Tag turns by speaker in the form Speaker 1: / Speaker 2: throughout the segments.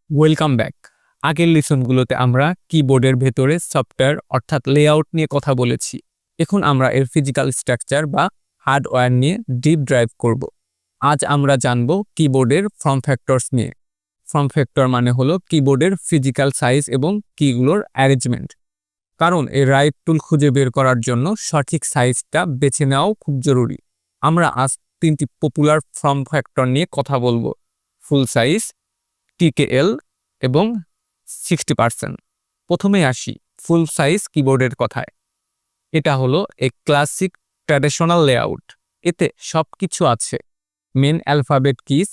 Speaker 1: Welcome back. আগের লিসনগুলোতে আমরা কিবোর্ডের ভেতরে সফটওয়্যার অর্থাৎ লেআউট নিয়ে কথা বলেছি। এখন আমরা এর ফিজিক্যাল স্ট্রাকচার বা হার্ডওয়্যার নিয়ে ডিপ ড্রাইভ করব। আজ আমরা জানব কিবোর্ডের ফর্ম ফ্যাক্টরস নিয়ে। ফর্ম ফ্যাক্টর মানে হলো কিবোর্ডের ফিজিক্যাল সাইজ এবং কিগুলোর অ্যারেঞ্জমেন্ট। কারণ এই রাইট টুল খুঁজে বের করার জন্য সঠিক সাইজটা বেছে নেওয়াও খুব জরুরি। আমরা আজ 3টি পপুলার ফর্ম ফ্যাক্টর নিয়ে কথা বলবো: ফুল সাইজ, TKL এবং 60%। প্রথমে আসি ফুল সাইজ কিবোর্ডের কথায়। এটা হলো এক ক্লাসিক ট্র্যাডিশনাল লেআউট। এতে সব কিছু আছে: মেন অ্যালফাবেট কিস,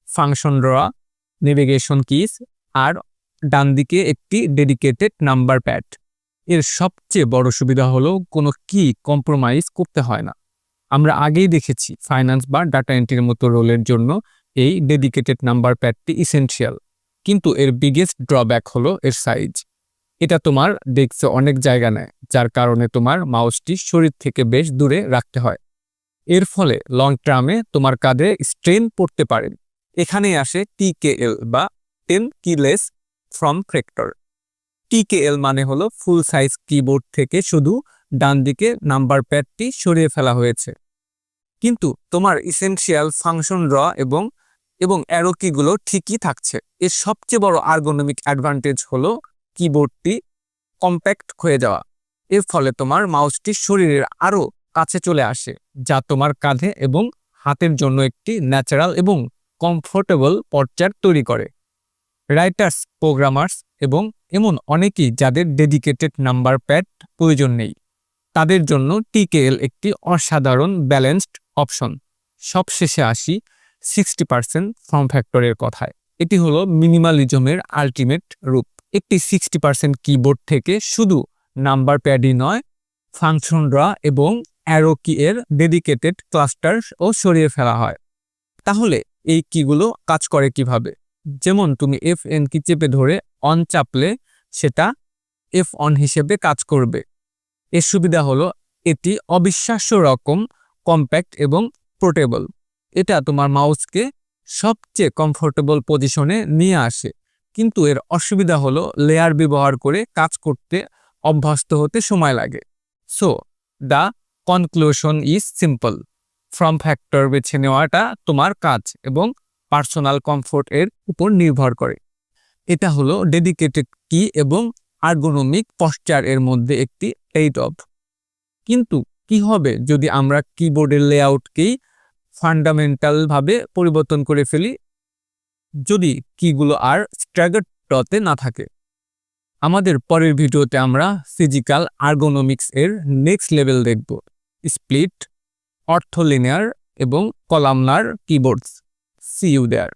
Speaker 1: ফাংশন ড্র, নেভিগেশন কিস, আর ডান দিকে একটি ডেডিকেটেড নাম্বার প্যাড। এর সবচেয়ে বড় সুবিধা হলো কোনো কি কম্প্রোমাইজ করতে হয় না। আমরা আগেই দেখেছি ফাইন্যান্স বা ডাটা এন্ট্রির মতো রোলের জন্য এই ডেডিকেটেড নাম্বার প্যাডটি ইসেনশিয়াল। কিন্তু এর বিগেস্ট ড্রব্যাক হলো এর সাইজ। এটা তোমার ডেস্কে অনেক জায়গা নেয়, যার কারণে তোমার মাউসটি শরীর থেকে বেশ দূরে রাখতে হয়। এর ফলে লং টার্মে তোমার কাঁধে স্ট্রেন পড়তে পারে। এখানেই আসে TKL বা 10 কিলেস ফর্ম ফ্যাক্টর। TKL মানে হলো ফুল সাইজ কিবোর্ড থেকে শুধু ডান দিকে নাম্বার প্যাডটি সরিয়ে ফেলা হয়েছে, কিন্তু তোমার ইসেনশিয়াল ফাংশন ড্র এবং অ্যারো কিগুলো ঠিকই থাকছে। এর সবচেয়ে বড় আর্গোনমিক অ্যাডভান্টেজ হলো কিবোর্ডটি কম্প্যাক্ট হয়ে যাওয়া। এর ফলে তোমার মাউসটি শরীরের আরও কাছে চলে আসে, যা তোমার কাঁধে এবং হাতের জন্য একটি ন্যাচারাল এবং কমফোর্টেবল পর্যায় তৈরি করে। রাইটার্স, প্রোগ্রামার্স এবং এমন অনেকেই যাদের ডেডিকেটেড নাম্বার প্যাড প্রয়োজন নেই, তাদের জন্য TKL একটি অসাধারণ ব্যালেন্সড অপশন। সবশেষে আসি 60% ফর্ম ফ্যাক্টরের কথায়। এটি হলো মিনিমালিজমের আলটিমেট রূপ। একটি 60% কিবোর্ড থেকে শুধু নাম্বার প্যাডই নয়, ফাংশন ড্র এবং অ্যারো কি এর ডেডিকেটেড ক্লাস্টার ও সরিয়ে ফেলা হয়। তাহলে এই কিগুলো কাজ করে কিভাবে? যেমন তুমি FN কি চেপে ধরে অন চাপলে সেটা F1 হিসেবে কাজ করবে। এর সুবিধা হলো এটি অবিশ্বাস্য রকম কম্প্যাক্ট এবং পোর্টেবল। এটা তোমার মাউসকে সবচেয়ে কমফোর্টেবল পজিশনে নিয়ে আসে। কিন্তু এর অসুবিধা হলো লেয়ার ব্যবহার করে কাজ করতে অভ্যস্ত হতে সময় লাগে। So the conclusion is simple: form factor বেছে নেওয়াটা তোমার কাজ এবং পার্সোনাল কমফোর্ট এর উপর নির্ভর করে। এটা হলো ডেডিকেটেড কি এবং আর্গোনমিক পশ্চার এর মধ্যে একটি ট্রেড অফ। কিন্তু কি হবে যদি আমরা কিবোর্ডের লেআউটকেই ফান্ডামেন্টালভাবে পরিবর্তন করে ফেলি, যদি কিগুলো আর স্ট্যাগার্ড ডতে না থাকে? আমাদের পরের ভিডিওতে আমরা ফিজিক্যাল আর্গোনমিক্স এর নেক্সট লেভেল দেখব: স্প্লিট, অর্থোলিনিয়ার এবং columnar keyboards. See you there.